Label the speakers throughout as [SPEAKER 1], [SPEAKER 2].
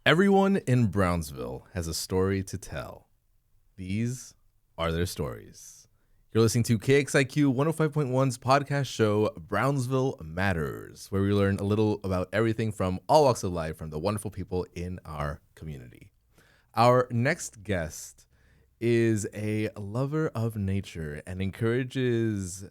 [SPEAKER 1] Everyone in Brownsville has a story to tell. These are their stories. You're listening to KXIQ 105.1's podcast show, Brownsville Matters, where we learn a little about everything from all walks of life from the wonderful people in our community. Our next guest is a lover of nature and encourages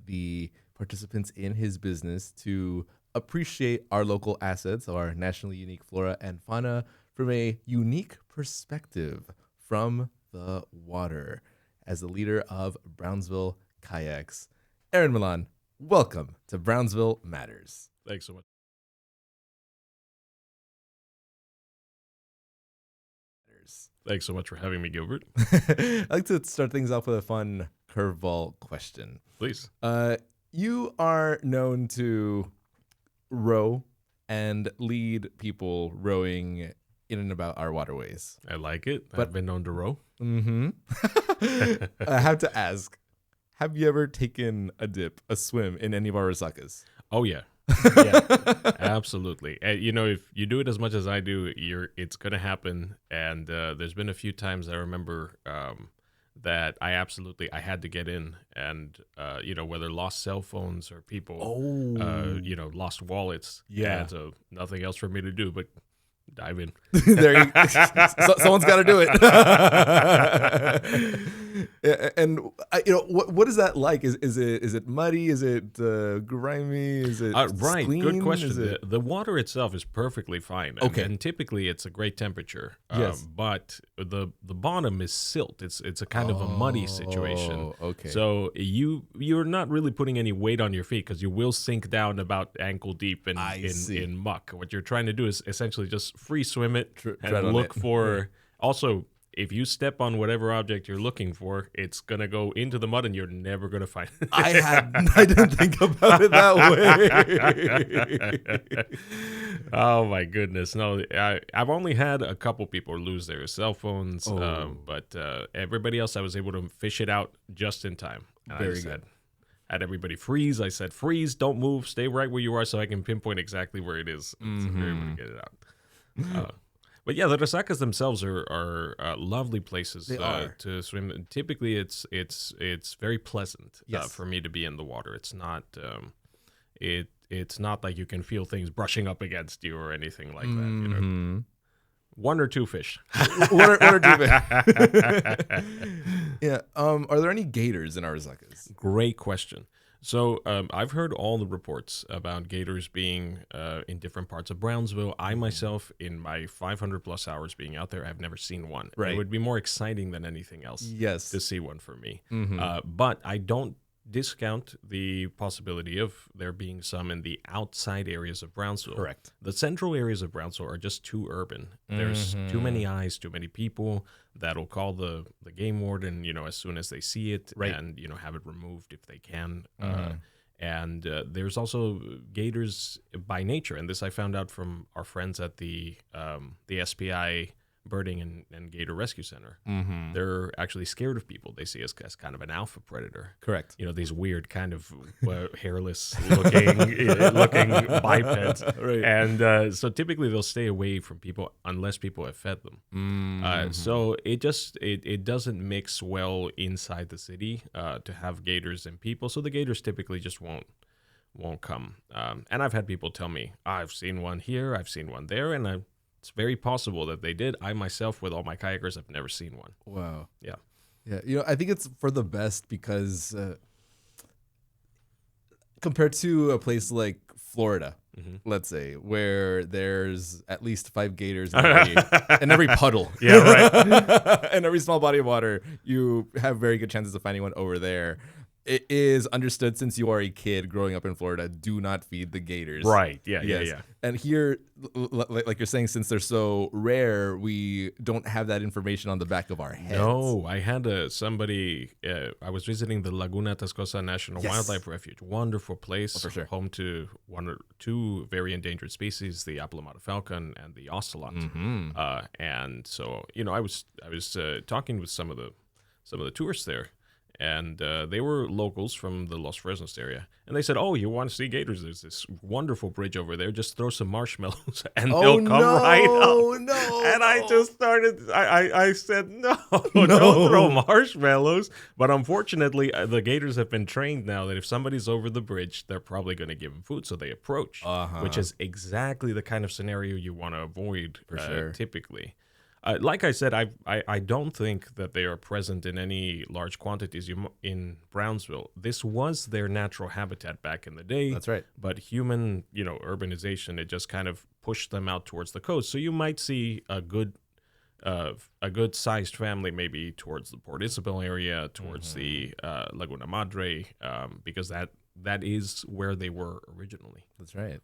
[SPEAKER 1] the participants in his business to appreciate our local assets, our nationally unique flora and fauna, from a unique perspective from the water. As the leader of Brownsville Kayaks, Erin Milan, welcome to Brownsville Matters.
[SPEAKER 2] Thanks so much. Thanks so much for having me, Gilbert.
[SPEAKER 1] I'd like to start things off with a fun curveball question.
[SPEAKER 2] Please.
[SPEAKER 1] You are known to row and lead people rowing in and about our waterways.
[SPEAKER 2] I like it. I've been known to row.
[SPEAKER 1] Mm-hmm. I have to ask, have you ever taken a swim in any of our Resacas?
[SPEAKER 2] Oh, yeah. Yeah, absolutely. And, if you do it as much as I do, it's going to happen. And there's been a few times I remember that I had to get in, and whether lost cell phones or people, lost wallets.
[SPEAKER 1] Yeah.
[SPEAKER 2] And so nothing else for me to do but dive in.
[SPEAKER 1] Someone's got to do it. And what is that like? Is it muddy? Is it grimy? Is it
[SPEAKER 2] right?
[SPEAKER 1] clean?
[SPEAKER 2] Good question. The water itself is perfectly fine.
[SPEAKER 1] Okay.
[SPEAKER 2] And typically it's a great temperature.
[SPEAKER 1] Yes.
[SPEAKER 2] But the bottom is silt. It's a kind of a muddy situation.
[SPEAKER 1] Okay.
[SPEAKER 2] So you're not really putting any weight on your feet because you will sink down about ankle deep in muck. What you're trying to do is essentially just free swim it and look for. Also, if you step on whatever object you're looking for, it's gonna go into the mud and you're never gonna find it.
[SPEAKER 1] I didn't think about it that way.
[SPEAKER 2] Oh my goodness. No, I've only had a couple people lose their cell phones, but everybody else I was able to fish it out just in time. And
[SPEAKER 1] Very good.
[SPEAKER 2] Had everybody freeze. I said, freeze, don't move, stay right where you are so I can pinpoint exactly where it is. So we're able to get it out. But yeah, the Resacas themselves are lovely places to swim. Typically, it's very pleasant for me to be in the water. It's not it's not like you can feel things brushing up against you or anything like that. One or two fish.
[SPEAKER 1] one or two fish. Yeah. Are there any gators in our Resacas?
[SPEAKER 2] Great question. So I've heard all the reports about gators being in different parts of Brownsville. I myself, in my 500 plus hours being out there, I've never seen one.
[SPEAKER 1] Right.
[SPEAKER 2] It would be more exciting than anything else to see one for me. But I don't discount the possibility of there being some in the outside areas of Brownsville.
[SPEAKER 1] Correct.
[SPEAKER 2] The central areas of Brownsville are just too urban. There's too many eyes, too many people that'll call the game warden, as soon as they see it, and have it removed if they can. And there's also gators by nature, and this I found out from our friends at the SPI Birding and Gator Rescue Center. They're actually scared of people. They see us as kind of an alpha predator.
[SPEAKER 1] Correct.
[SPEAKER 2] These weird kind of hairless looking bipeds.
[SPEAKER 1] Right.
[SPEAKER 2] And so typically they'll stay away from people unless people have fed them. So it doesn't mix well inside the city to have gators and people. So the gators typically just won't come. And I've had people tell me, I've seen one here, I've seen one there, and it's very possible that they did. I myself, with all my kayakers, have never seen one.
[SPEAKER 1] Wow.
[SPEAKER 2] Yeah.
[SPEAKER 1] Yeah. I think it's for the best because compared to a place like Florida, let's say, where there's at least 5 gators in every puddle.
[SPEAKER 2] Yeah, right.
[SPEAKER 1] In every small body of water, you have very good chances of finding one over there. It is understood since you are a kid growing up in Florida, do not feed the gators.
[SPEAKER 2] Right. Yeah.
[SPEAKER 1] Yes.
[SPEAKER 2] Yeah.
[SPEAKER 1] And here, like you're saying, since they're so rare, we don't have that information on the back of our heads.
[SPEAKER 2] No, I had somebody, I was visiting the Laguna Tascosa National Wildlife Refuge. Wonderful place.
[SPEAKER 1] For sure.
[SPEAKER 2] Home to 1 or 2 very endangered species, the Aplomata falcon and the ocelot. And so, I was talking with some of the tourists there. and they were locals from the Los Fresnos area. And they said, "Oh, you want to see gators? There's this wonderful bridge over there. Just throw some marshmallows, and they'll come right up."
[SPEAKER 1] No,
[SPEAKER 2] and I just started. I said, "No,
[SPEAKER 1] No.
[SPEAKER 2] don't throw marshmallows." But unfortunately, the gators have been trained now that if somebody's over the bridge, they're probably going to give them food. So they approach, which is exactly the kind of scenario you want to avoid.
[SPEAKER 1] For sure.
[SPEAKER 2] Typically. Like I said, I don't think that they are present in any large quantities in Brownsville. This was their natural habitat back in the day.
[SPEAKER 1] That's right.
[SPEAKER 2] But human, urbanization, it just kind of pushed them out towards the coast. So you might see a good sized family maybe towards the Port Isabel area, towards the Laguna Madre, because that is where they were originally.
[SPEAKER 1] That's right.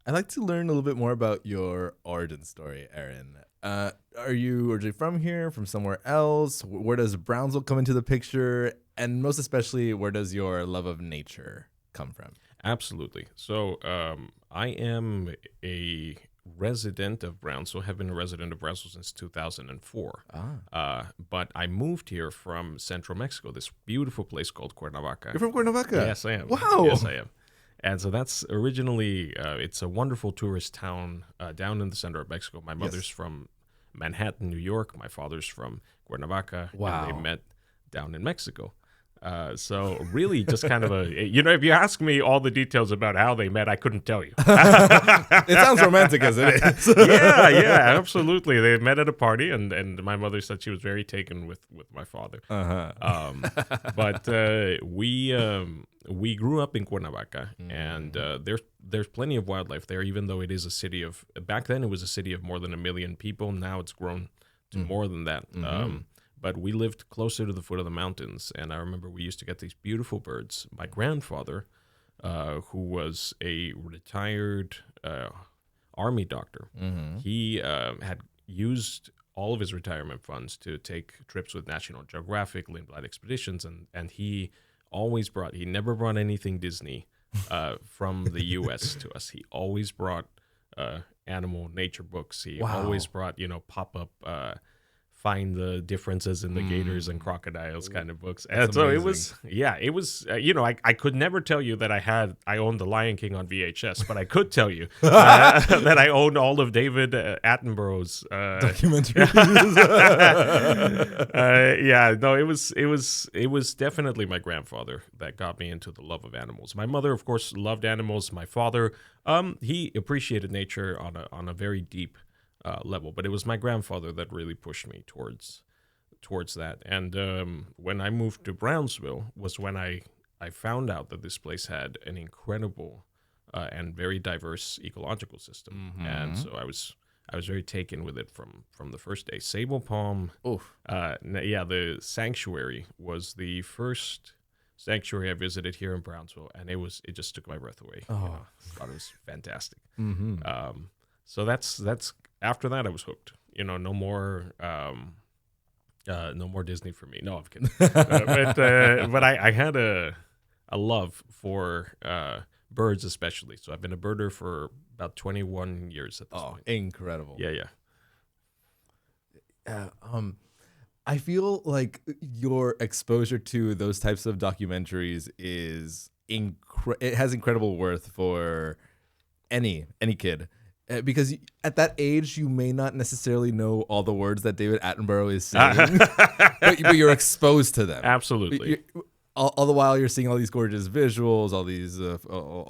[SPEAKER 1] I'd like to learn a little bit more about your origin story, Erin. Are you originally from here, from somewhere else? Where does Brownsville come into the picture? And most especially, where does your love of nature come from?
[SPEAKER 2] Absolutely. So I am a resident of Brownsville, have been a resident of Brownsville since 2004. But I moved here from central Mexico, this beautiful place called Cuernavaca.
[SPEAKER 1] You're from Cuernavaca?
[SPEAKER 2] Yes, I am.
[SPEAKER 1] Wow.
[SPEAKER 2] Yes, I am. And so that's originally, it's a wonderful tourist town down in the center of Mexico. My mother's from Manhattan, New York. My father's from Cuernavaca.
[SPEAKER 1] Wow.
[SPEAKER 2] And they met down in Mexico. So really just kind of if you ask me all the details about how they met, I couldn't tell you.
[SPEAKER 1] It sounds romantic as it is.
[SPEAKER 2] Yeah, absolutely. They met at a party, and my mother said she was very taken with my father. But we grew up in Cuernavaca, and there's plenty of wildlife there, even though it is a city of, back then it was a city of more than 1 million people. Now it's grown to more than that. But we lived closer to the foot of the mountains, and I remember we used to get these beautiful birds. My grandfather, who was a retired Army doctor, he had used all of his retirement funds to take trips with National Geographic, Lindblad expeditions, and he never brought anything Disney from the U.S. to us. He always brought animal nature books. He always brought, pop-up find the differences in the gators and crocodiles kind of books. And so it was, I could never tell you that I owned The Lion King on VHS, but I could tell you that I owned all of David Attenborough's
[SPEAKER 1] documentaries.
[SPEAKER 2] It was definitely my grandfather that got me into the love of animals. My mother, of course, loved animals. My father, he appreciated nature on a very deep level, but it was my grandfather that really pushed me towards that. And when I moved to Brownsville was when I found out that this place had an incredible and very diverse ecological system. And so I was very taken with it from the first day. Sable Palm, the sanctuary was the first sanctuary I visited here in Brownsville, and it just took my breath away. I thought it was fantastic. So that's after that I was hooked. No more Disney for me. No, I'm kidding. But I had a love for birds especially. So I've been a birder for about 21 years at this point.
[SPEAKER 1] Incredible.
[SPEAKER 2] Yeah.
[SPEAKER 1] I feel like your exposure to those types of documentaries is it has incredible worth for any kid. Because at that age, you may not necessarily know all the words that David Attenborough is saying, but you're exposed to them.
[SPEAKER 2] Absolutely.
[SPEAKER 1] All the while, you're seeing all these gorgeous visuals, all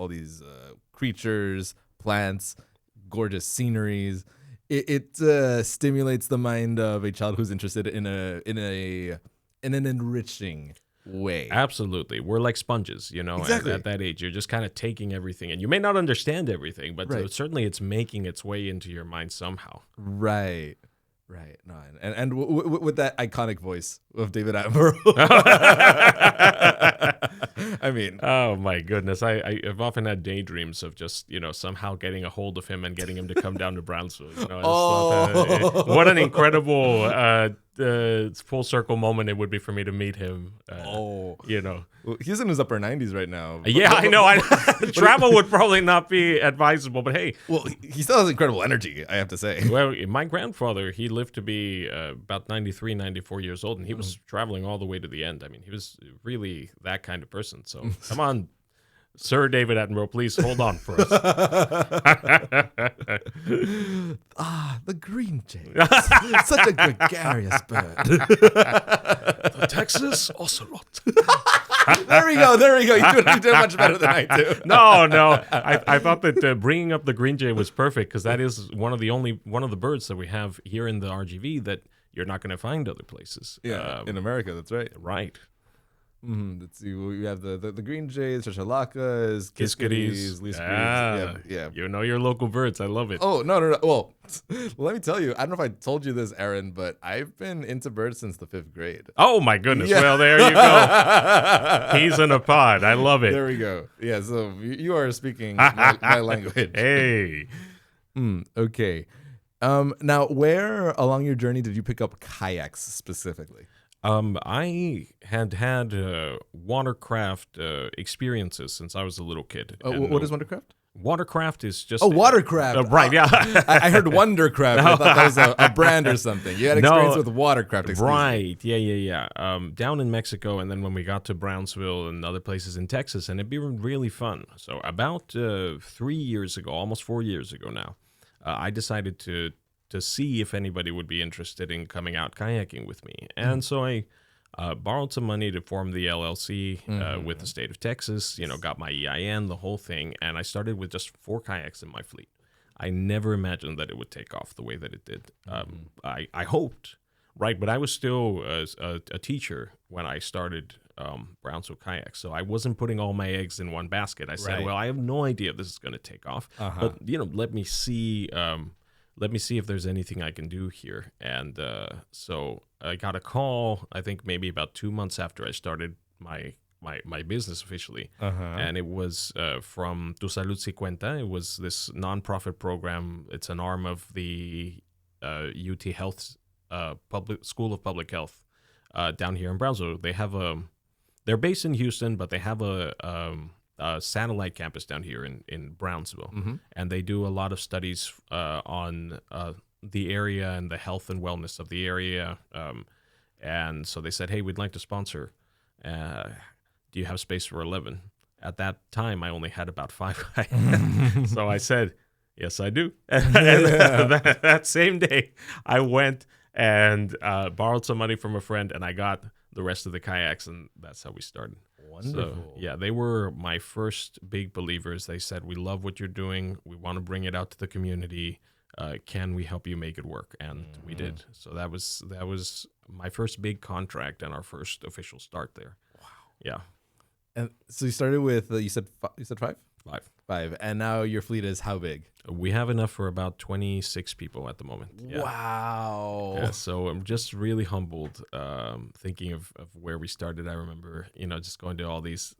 [SPEAKER 1] these creatures, plants, gorgeous sceneries. It stimulates the mind of a child who's interested in an enriching way.
[SPEAKER 2] Absolutely. We're like sponges,
[SPEAKER 1] Exactly.
[SPEAKER 2] At that age. You're just kind of taking everything, and you may not understand everything, but certainly it's making its way into your mind somehow.
[SPEAKER 1] Right. No, and with that iconic voice of David Attenborough. I mean,
[SPEAKER 2] oh my goodness, I've often had daydreams of just somehow getting a hold of him and getting him to come down to Brownsville. I just thought, what an incredible full circle moment it would be for me to meet him.
[SPEAKER 1] Well, he's in his upper 90s right now.
[SPEAKER 2] Yeah, I know. Travel would probably not be advisable, but hey.
[SPEAKER 1] Well, he still has incredible energy, I have to say.
[SPEAKER 2] Well, my grandfather, he lived to be about 93, 94 years old, and he was traveling all the way to the end. I mean, he was really that kind of person. So come on, Sir David Attenborough, please hold on for us.
[SPEAKER 1] The green jay. Such a gregarious bird.
[SPEAKER 2] The Texas ocelot.
[SPEAKER 1] There we go. You did much better than I do.
[SPEAKER 2] No. I thought that bringing up the green jay was perfect because that is one of the birds that we have here in the RGV that you're not going to find other places.
[SPEAKER 1] Yeah, in America, that's right.
[SPEAKER 2] Right.
[SPEAKER 1] Let's see. We have the green jays, chachalacas,
[SPEAKER 2] kiskadis,
[SPEAKER 1] yeah.
[SPEAKER 2] You know your local birds. I love it.
[SPEAKER 1] Oh no. Well, let me tell you. I don't know if I told you this, Erin, but I've been into birds since the 5th grade.
[SPEAKER 2] Oh my goodness. Yeah. Well, there you go. He's in a pod. I love it.
[SPEAKER 1] There we go. Yeah. So you are speaking my language.
[SPEAKER 2] Hey.
[SPEAKER 1] Okay. Now, where along your journey did you pick up kayaks specifically?
[SPEAKER 2] I had watercraft experiences since I was a little kid.
[SPEAKER 1] What is watercraft?
[SPEAKER 2] Watercraft is just
[SPEAKER 1] watercraft.
[SPEAKER 2] Right? Yeah,
[SPEAKER 1] I heard Wondercraft. I thought that was a brand or something. You had experience with watercraft.
[SPEAKER 2] Right? Yeah. Down in Mexico, and then when we got to Brownsville and other places in Texas, and it'd be really fun. So about 3 years ago, almost 4 years ago now, I decided to see if anybody would be interested in coming out kayaking with me. And so I borrowed some money to form the LLC with the state of Texas, got my EIN, the whole thing. And I started with just 4 kayaks in my fleet. I never imagined that it would take off the way that it did. I hoped, right? But I was still a teacher when I started Brownsville Kayaks. So I wasn't putting all my eggs in one basket. I said, well, I have no idea if this is going to take off. But, let me see... let me see if there's anything I can do here. And so I got a call, I think maybe about 2 months after I started my business officially. And it was from Tu Salud Si Cuenta. It was this nonprofit program. It's an arm of the UT Health School of Public Health down here in Brownsville. They're based in Houston, but they have a satellite campus down here in Brownsville, and they do a lot of studies on the area and the health and wellness of the area. And so they said, hey, we'd like to sponsor. Do you have space for 11? At that time, I only had about 5. So I said, yes, I do. And that same day, I went and borrowed some money from a friend, and I got the rest of the kayaks, and that's how we started.
[SPEAKER 1] Wonderful.
[SPEAKER 2] So, yeah, they were my first big believers. They said, we love what you're doing. We want to bring it out to the community. Can we help you make it work? And we did. So that was my first big contract and our first official start there.
[SPEAKER 1] Wow.
[SPEAKER 2] Yeah.
[SPEAKER 1] And so you started with, you said 5?
[SPEAKER 2] 5.
[SPEAKER 1] And now your fleet is how big?
[SPEAKER 2] We have enough for about 26 people at the moment. Yeah.
[SPEAKER 1] Wow.
[SPEAKER 2] Yeah, so I'm just really humbled thinking of where we started. I remember, just going to all these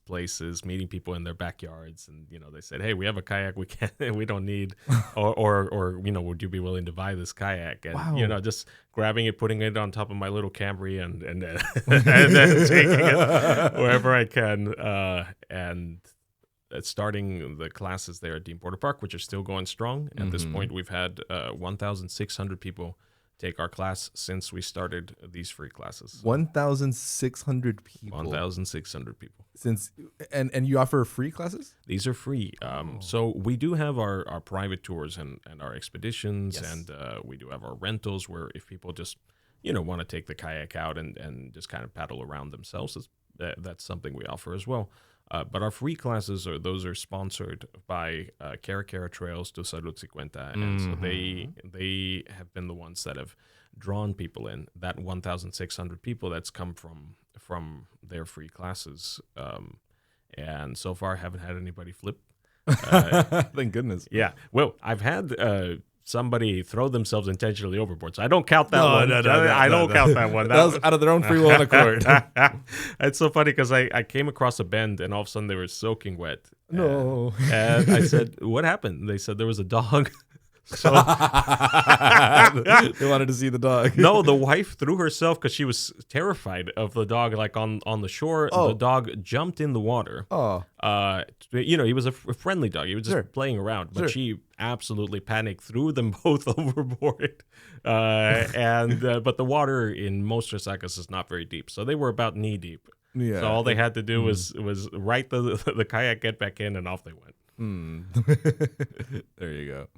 [SPEAKER 2] places, meeting people in their backyards, and they said, "Hey, we have a kayak. We don't need, or would you be willing to buy this kayak?" And
[SPEAKER 1] wow.
[SPEAKER 2] Just grabbing it, putting it on top of my little Camry, and then taking it wherever I can, and starting the classes there at Dean Porter Park, which are still going strong. At this point, we've had 1,600 people take our class since we started these free classes.
[SPEAKER 1] 1,600 people.
[SPEAKER 2] 1,600 people.
[SPEAKER 1] And you offer free classes?
[SPEAKER 2] These are free. So we do have our private tours and our expeditions, yes. And we do have our rentals where if people just want to take the kayak out and just kind of paddle around themselves, that's something we offer as well. But our free classes are sponsored by Kayaker Trails, Tu Salud Si Cuenta, and so they have been the ones that have drawn people in. That 1,600 people that's come from their free classes, and so far haven't had anybody flip.
[SPEAKER 1] Thank goodness.
[SPEAKER 2] Yeah, well, I've had somebody throw themselves intentionally overboard. So I don't count that one. I don't count that one.
[SPEAKER 1] That was out of their own free will and accord.
[SPEAKER 2] It's so funny because I came across a bend and all of a sudden they were soaking wet.
[SPEAKER 1] No.
[SPEAKER 2] And I said, what happened? They said there was a dog. So
[SPEAKER 1] They wanted to see the dog.
[SPEAKER 2] no, the wife threw herself because she was terrified of the dog, like on the shore.
[SPEAKER 1] Oh.
[SPEAKER 2] The dog jumped in the water.
[SPEAKER 1] Oh.
[SPEAKER 2] He was a friendly dog. He was just playing around, but she absolutely panicked, threw them both overboard. But the water in most Resacas is not very deep, so they were about knee deep.
[SPEAKER 1] Yeah.
[SPEAKER 2] So all they had to do was right the kayak, get back in, and off they went.
[SPEAKER 1] There you go.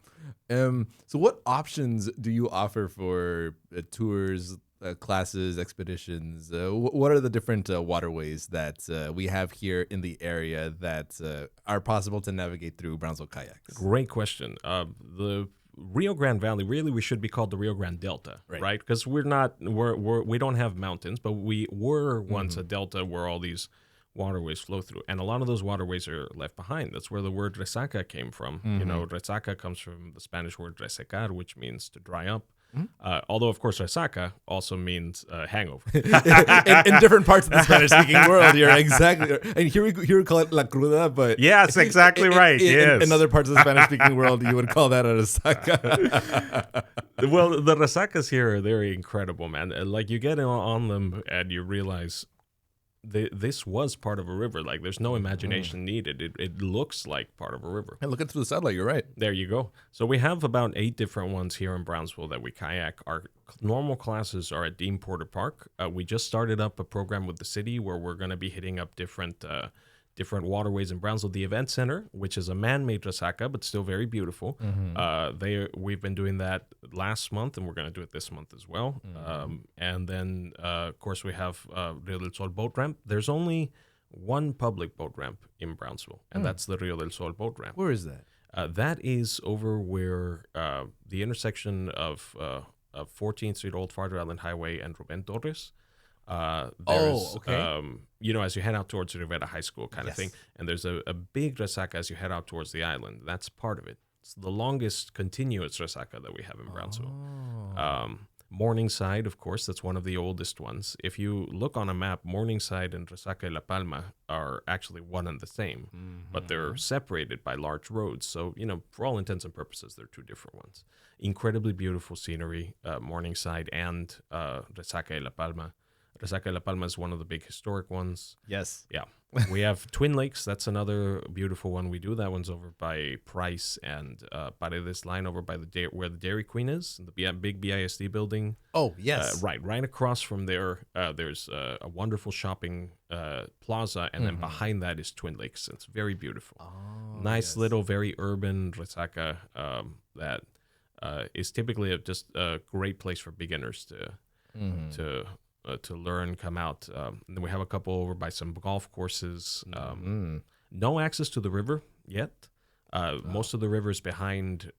[SPEAKER 1] So what options do you offer for tours, classes, expeditions? What are the different waterways that we have here in the area that are possible to navigate through Brownsville Kayaks?
[SPEAKER 2] Great question. The Rio Grande Valley, really, we should be called the Rio Grande Delta, right? Because we don't have mountains, but we were once a delta where all these waterways flow through, and a lot of those waterways are left behind. That's where the word resaca came from. Resaca comes from the Spanish word resecar, which means to dry up. Although, of course, resaca also means hangover.
[SPEAKER 1] in different parts of the Spanish-speaking world, you're exactly. And here we call it la cruda, but
[SPEAKER 2] yes, exactly right.
[SPEAKER 1] In other parts of the Spanish-speaking world, you would call that a resaca.
[SPEAKER 2] Well, the resacas here are very incredible, man. Like you get on them and you realize this was part of a river. Like there's no imagination needed. It looks like part of a river.
[SPEAKER 1] And looking through the satellite, you're right.
[SPEAKER 2] There you go. So we have about 8 different ones here in Brownsville that we kayak. Our normal classes are at Dean Porter Park. We just started up a program with the city where we're going to be hitting up different waterways in Brownsville. The event center, which is a man-made resaca, but still very beautiful. We've been doing that last month, and we're going to do it this month as well. And then, of course, we have Rio del Sol boat ramp. There's only one public boat ramp in Brownsville, and that's the Rio del Sol boat ramp.
[SPEAKER 1] Where is that?
[SPEAKER 2] That is over where the intersection of 14th Street Old Farther Island Highway and Ruben Torres. There's, as you head out towards Rivera High School kind of thing, and there's a big resaca as you head out towards the island. That's part of it. It's the longest continuous resaca that we have in Brownsville. Morningside, of course, that's one of the oldest ones. If you look on a map, Morningside and Resaca y La Palma are actually one and the same, but they're separated by large roads. So, for all intents and purposes, they're 2 different ones. Incredibly beautiful scenery, Morningside and Resaca y La Palma. Resaca y La Palma is one of the big historic ones.
[SPEAKER 1] Yes.
[SPEAKER 2] Yeah. We have Twin Lakes. That's another beautiful one we do. That one's over by Price and Paredes line over by where the Dairy Queen is, the big BISD building.
[SPEAKER 1] Oh, yes.
[SPEAKER 2] Right across from there, there's a wonderful shopping plaza, and then behind that is Twin Lakes. It's very beautiful. Nice little, very urban resaca that is typically just a great place for beginners to learn, come out. And then we have a couple over by some golf courses. No access to the river yet. Most of the river is behind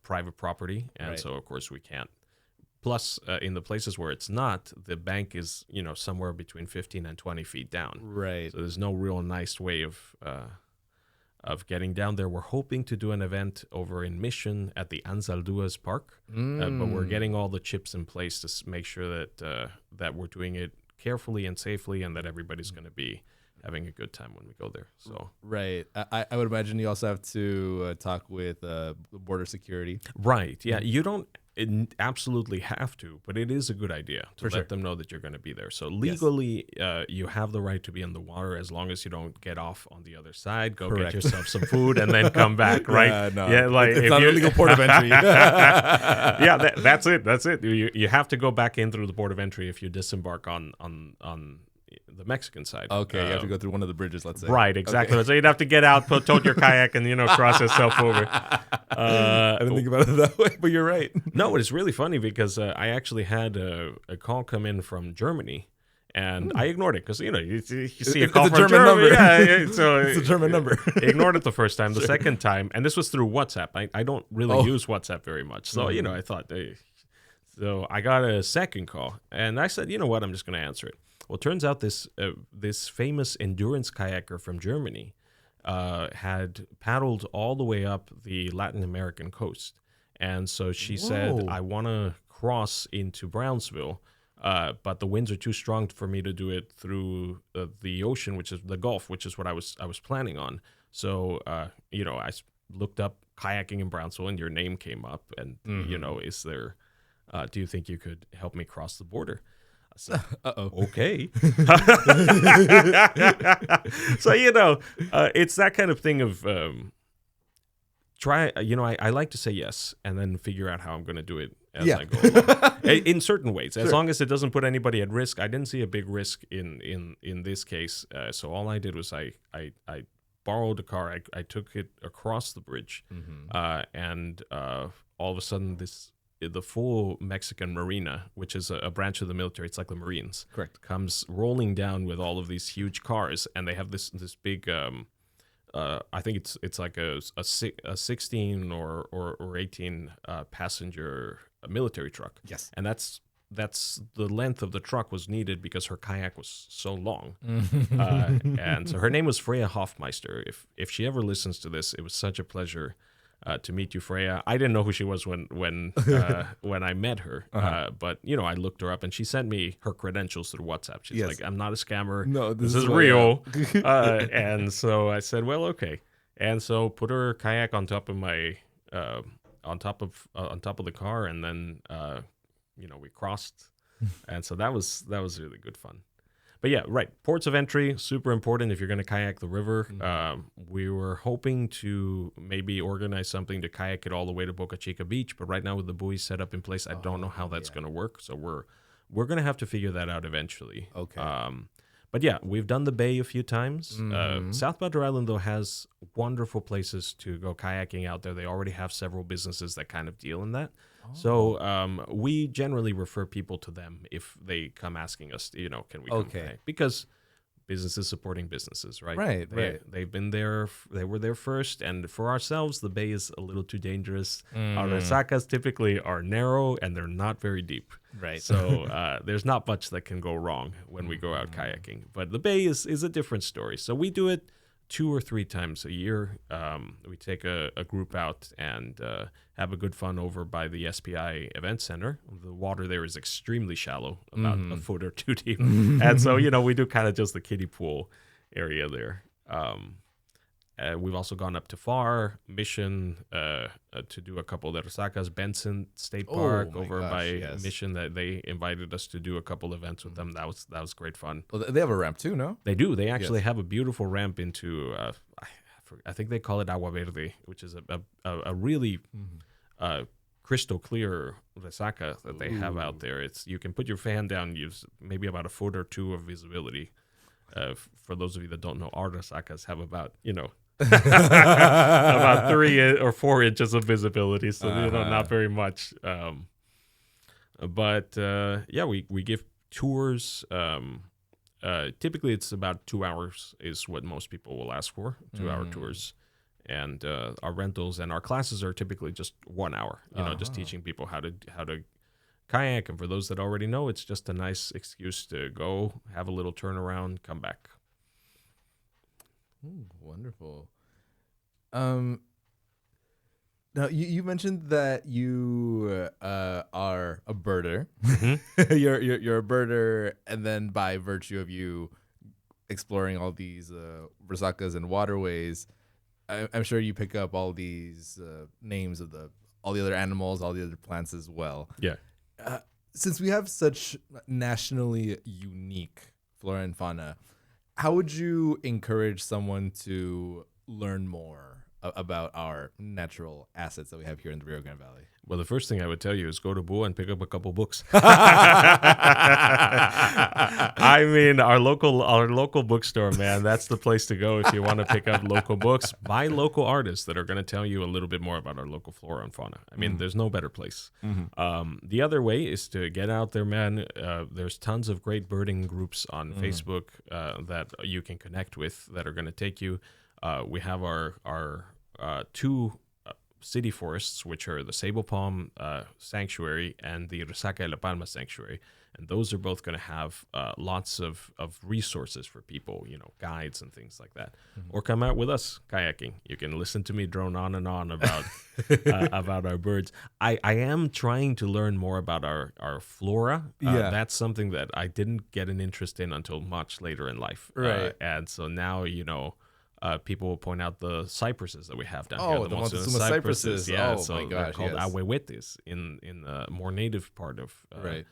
[SPEAKER 2] private property, and so of course we can't. Plus, in the places where it's not, the bank is somewhere between 15 and 20 feet down.
[SPEAKER 1] Right.
[SPEAKER 2] So there's no real nice way of getting down there. We're hoping to do an event over in Mission at the Anzalduas Park, but we're getting all the chips in place to make sure that we're doing it carefully and safely, and that everybody's going to be having a good time when we go there. So
[SPEAKER 1] right, I would imagine you also have to talk with border security.
[SPEAKER 2] Right. Yeah, you don't absolutely have to, but it is a good idea to let them know that you're going to be there. So legally, you have the right to be in the water as long as you don't get off on the other side. Go get yourself some food and then come back. Right?
[SPEAKER 1] It's not a legal port of entry.
[SPEAKER 2] That's it. That's it. You have to go back in through the port of entry if you disembark on the Mexican side.
[SPEAKER 1] Okay, you have to go through one of the bridges, let's say.
[SPEAKER 2] Right, exactly. Okay. So you'd have to get out, tote your kayak, and cross yourself over.
[SPEAKER 1] I didn't think about it that way, but you're right.
[SPEAKER 2] No, it's really funny because I actually had a call come in from Germany, and I ignored it because you see a call from Germany. Yeah, so
[SPEAKER 1] it's a German number.
[SPEAKER 2] Ignored it the first time. The second time, and this was through WhatsApp. I don't really use WhatsApp very much, so I thought. So I got a second call, and I said, you know what, I'm just going to answer it. Well, it turns out this famous endurance kayaker from Germany had paddled all the way up the Latin American coast And so she said, I want to cross into Brownsville, but the winds are too strong for me to do it through the ocean, which is the Gulf, which is what I was planning on. So, I looked up kayaking in Brownsville, and your name came up. And, is there, do you think you could help me cross the border? I said, okay. So, it's that kind of thing of try, I like to say yes and then figure out how I'm going to do it as I go along. In certain ways, as long as it doesn't put anybody at risk. I didn't see a big risk in this case. So all I did was I borrowed a car. I took it across the bridge, and all of a sudden the full Mexican Marina, which is a branch of the military, it's like the Marines,
[SPEAKER 1] correct,
[SPEAKER 2] comes rolling down with all of these huge cars, and they have this big. I think it's like a 16 or 18 passenger military truck.
[SPEAKER 1] Yes,
[SPEAKER 2] and that's the length of the truck was needed because her kayak was so long. And so her name was Freya Hofmeister. If she ever listens to this, it was such a pleasure to meet you, Freya. I didn't know who she was when I met her, but I looked her up, and she sent me her credentials through WhatsApp. She's like, "I'm not a scammer.
[SPEAKER 1] No,
[SPEAKER 2] this is real." And so I said, "Well, okay." And so put her kayak on top of my on top of the car, and then we crossed, and so that was really good fun. But yeah, right. Ports of entry, super important if you're going to kayak the river. We were hoping to maybe organize something to kayak it all the way to Boca Chica Beach, but right now with the buoys set up in place, I don't know how that's going to work. So we're going to have to figure that out eventually.
[SPEAKER 1] Okay.
[SPEAKER 2] But yeah, we've done the bay a few times. South Padre Island, though, has wonderful places to go kayaking out there. They already have several businesses that kind of deal in that. So we generally refer people to them if they come asking us, can we come kayak? Because businesses supporting businesses, right?
[SPEAKER 1] Right.
[SPEAKER 2] They've been there. They were there first. And for ourselves, the bay is a little too dangerous. Our resacas typically are narrow and they're not very deep.
[SPEAKER 1] Right.
[SPEAKER 2] So there's not much that can go wrong when we go out kayaking. But the bay is a different story. So we do it 2 or 3 times a year. We take a group out and have a good fun over by the SPI Event Center. The water there is extremely shallow, about a foot or 2 deep. And so, we do kind of just the kiddie pool area there. We've also gone up to Far, Mission, to do a couple of Resacas, Benson State Park by Mission, that they invited us to do a couple events with them. That was great fun.
[SPEAKER 1] Well, they have a ramp too, no?
[SPEAKER 2] They do. They actually have a beautiful ramp into, I think they call it Agua Verde, which is a really crystal clear Resaca that they have out there. You can put your fan down, use maybe about a foot or 2 of visibility. For those of you that don't know, our Resacas have about, about 3 or 4 inches of visibility, so not very much. But we give tours. Typically, it's about 2 hours is what most people will ask for. 2-hour tours, and our rentals and our classes are typically just 1 hour. Just teaching people how to kayak, and for those that already know, it's just a nice excuse to go have a little turnaround, come back.
[SPEAKER 1] Ooh, wonderful. Now you mentioned that you are a birder. You're a birder, and then by virtue of you exploring all these resacas and waterways, I'm sure you pick up all these names of all the other animals, all the other plants as well.
[SPEAKER 2] Yeah.
[SPEAKER 1] Since we have such nationally unique flora and fauna, how would you encourage someone to learn more about our natural assets that we have here in the Rio Grande Valley?
[SPEAKER 2] Well, the first thing I would tell you is go to Bua and pick up a couple books. I mean, our local bookstore, man, that's the place to go if you want to pick up local books by local artists that are going to tell you a little bit more about our local flora and fauna. I mean, there's no better place. The other way is to get out there, man. There's tons of great birding groups on Facebook that you can connect with that are going to take you. We have our 2 city forests, which are the Sable Palm Sanctuary and the Resaca de la Palma Sanctuary. And those are both going to have lots of resources for people, guides and things like that. Or come out with us kayaking. You can listen to me drone on and on about about our birds. I am trying to learn more about our flora. That's something that I didn't get an interest in until much later in life.
[SPEAKER 1] Right.
[SPEAKER 2] And so now, people will point out the cypresses that we have down
[SPEAKER 1] Oh,
[SPEAKER 2] here.
[SPEAKER 1] the Montezuma Cypresses.
[SPEAKER 2] Yeah,
[SPEAKER 1] Oh,
[SPEAKER 2] so
[SPEAKER 1] my
[SPEAKER 2] they're
[SPEAKER 1] gosh,
[SPEAKER 2] called
[SPEAKER 1] yes.
[SPEAKER 2] ahuehuetes in the more native part of
[SPEAKER 1] Right.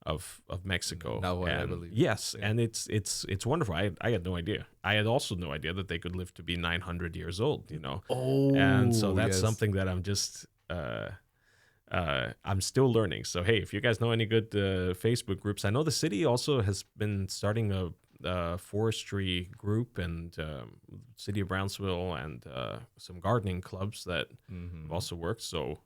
[SPEAKER 2] of Mexico.
[SPEAKER 1] Nahuatl, I
[SPEAKER 2] And
[SPEAKER 1] believe.
[SPEAKER 2] yes,
[SPEAKER 1] Yeah.
[SPEAKER 2] and it's wonderful. I had no idea. I had also no idea that they could live to be 900 years old.
[SPEAKER 1] Oh,
[SPEAKER 2] And so that's
[SPEAKER 1] yes.
[SPEAKER 2] something that I'm just I'm still learning. So hey, if you guys know any good Facebook groups, I know the city also has been starting a forestry group, and city of Brownsville, and some gardening clubs that have also worked. So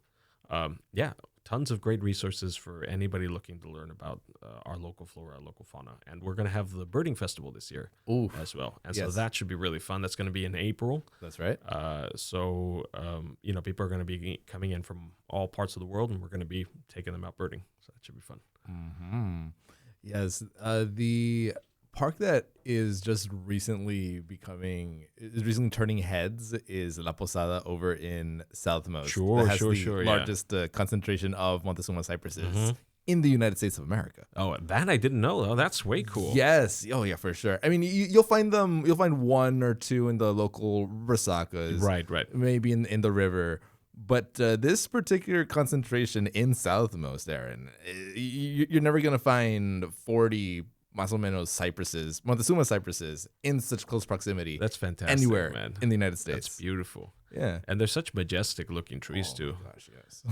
[SPEAKER 2] tons of great resources for anybody looking to learn about our local flora, our local fauna. And we're going to have the birding festival this year as well. And so
[SPEAKER 1] Yes.
[SPEAKER 2] that should be really fun. That's going to be in April.
[SPEAKER 1] That's right.
[SPEAKER 2] So people are going to be coming in from all parts of the world, and we're going to be taking them out birding. So that should be fun.
[SPEAKER 1] Yes, the park that is recently turning heads is La Posada over in Southmost.
[SPEAKER 2] Sure,
[SPEAKER 1] that has
[SPEAKER 2] sure,
[SPEAKER 1] the
[SPEAKER 2] sure, yeah.
[SPEAKER 1] largest concentration of Montezuma cypresses in the United States of America.
[SPEAKER 2] Oh, that I didn't know, though. That's way cool.
[SPEAKER 1] Yes. Oh, yeah, for sure. I mean, you'll find them. You'll find one or two in the local Resacas,
[SPEAKER 2] Right.
[SPEAKER 1] maybe in the river. But this particular concentration in Southmost, Erin, you're never gonna find 40 más o menos cypresses, Montezuma cypresses, in such close proximity.
[SPEAKER 2] That's fantastic,
[SPEAKER 1] anywhere
[SPEAKER 2] man.
[SPEAKER 1] in the United States.
[SPEAKER 2] That's beautiful.
[SPEAKER 1] Yeah.
[SPEAKER 2] And they're such majestic looking trees, too.
[SPEAKER 1] Oh, gosh, yes.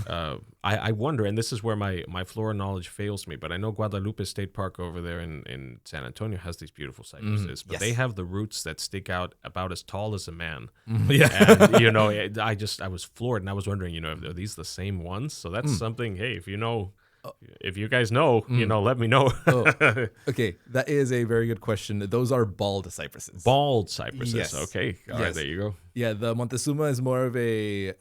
[SPEAKER 2] I wonder, and this is where my flora knowledge fails me, but I know Guadalupe State Park over there in San Antonio has these beautiful cypresses, but
[SPEAKER 1] yes.
[SPEAKER 2] they have the roots that stick out about as tall as a man.
[SPEAKER 1] Yeah.
[SPEAKER 2] And, I was floored, and I was wondering, are these the same ones? So that's something, hey, if you guys know, let me know.
[SPEAKER 1] Okay, that is a very good question. Those are bald cypresses.
[SPEAKER 2] Bald cypresses.
[SPEAKER 1] Yes.
[SPEAKER 2] Okay. All right, there you go.
[SPEAKER 1] Yeah, the Montezuma is more of a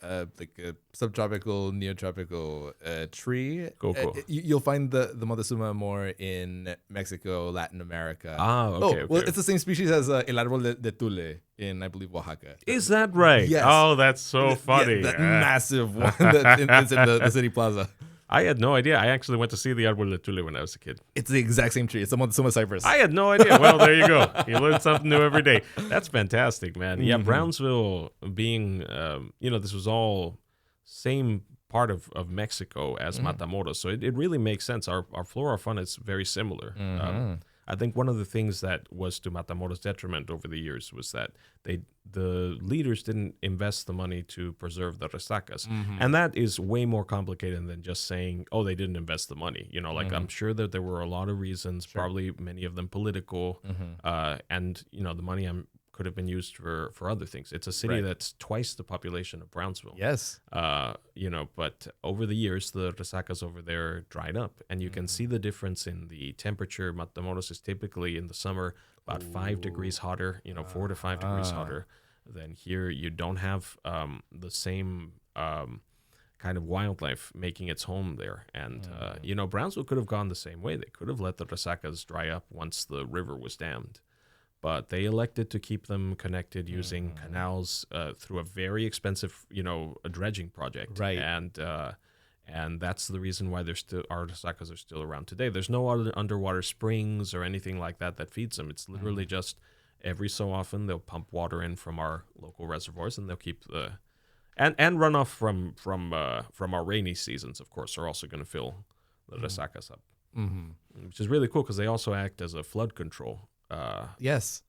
[SPEAKER 1] subtropical, neotropical tree.
[SPEAKER 2] Cool.
[SPEAKER 1] You'll find the Montezuma more in Mexico, Latin America.
[SPEAKER 2] Okay.
[SPEAKER 1] Well, it's the same species as El Árbol del Tule in, I believe, Oaxaca.
[SPEAKER 2] Is that right?
[SPEAKER 1] Yes.
[SPEAKER 2] Oh, that's so funny.
[SPEAKER 1] Yeah, that massive one that is in the city plaza.
[SPEAKER 2] I had no idea. I actually went to see the Árbol del Tule when I was a kid.
[SPEAKER 1] It's the exact same tree. It's the Montezuma cypress.
[SPEAKER 2] I had no idea. Well, there you go. You learn something new every day. That's fantastic, man. Yeah, Brownsville being, this was all same part of Mexico as Matamoros. So it really makes sense. Our flora fauna is very similar. I think one of the things that was to Matamoros' detriment over the years was that the leaders didn't invest the money to preserve the resacas. And that is way more complicated than just saying, oh, they didn't invest the money. I'm sure that there were a lot of reasons, probably many of them political, and, the money could have been used for other things. It's a city that's twice the population of Brownsville.
[SPEAKER 1] Yes.
[SPEAKER 2] But over the years, the resacas over there dried up, and you can see the difference in the temperature. Matamoros is typically in the summer about 5 degrees hotter, 4 to 5 degrees hotter than here. You don't have the same kind of wildlife making its home there. And, Brownsville could have gone the same way. They could have let the resacas dry up once the river was dammed. But they elected to keep them connected using canals through a very expensive, a dredging project.
[SPEAKER 1] Right.
[SPEAKER 2] And that's the reason why our resacas are still around today. There's no other underwater springs or anything like that feeds them. It's literally just every so often they'll pump water in from our local reservoirs, and they'll keep and runoff from our rainy seasons, of course, are also going to fill the resacas up, which is really cool because they also act as a flood control.
[SPEAKER 1] Yes.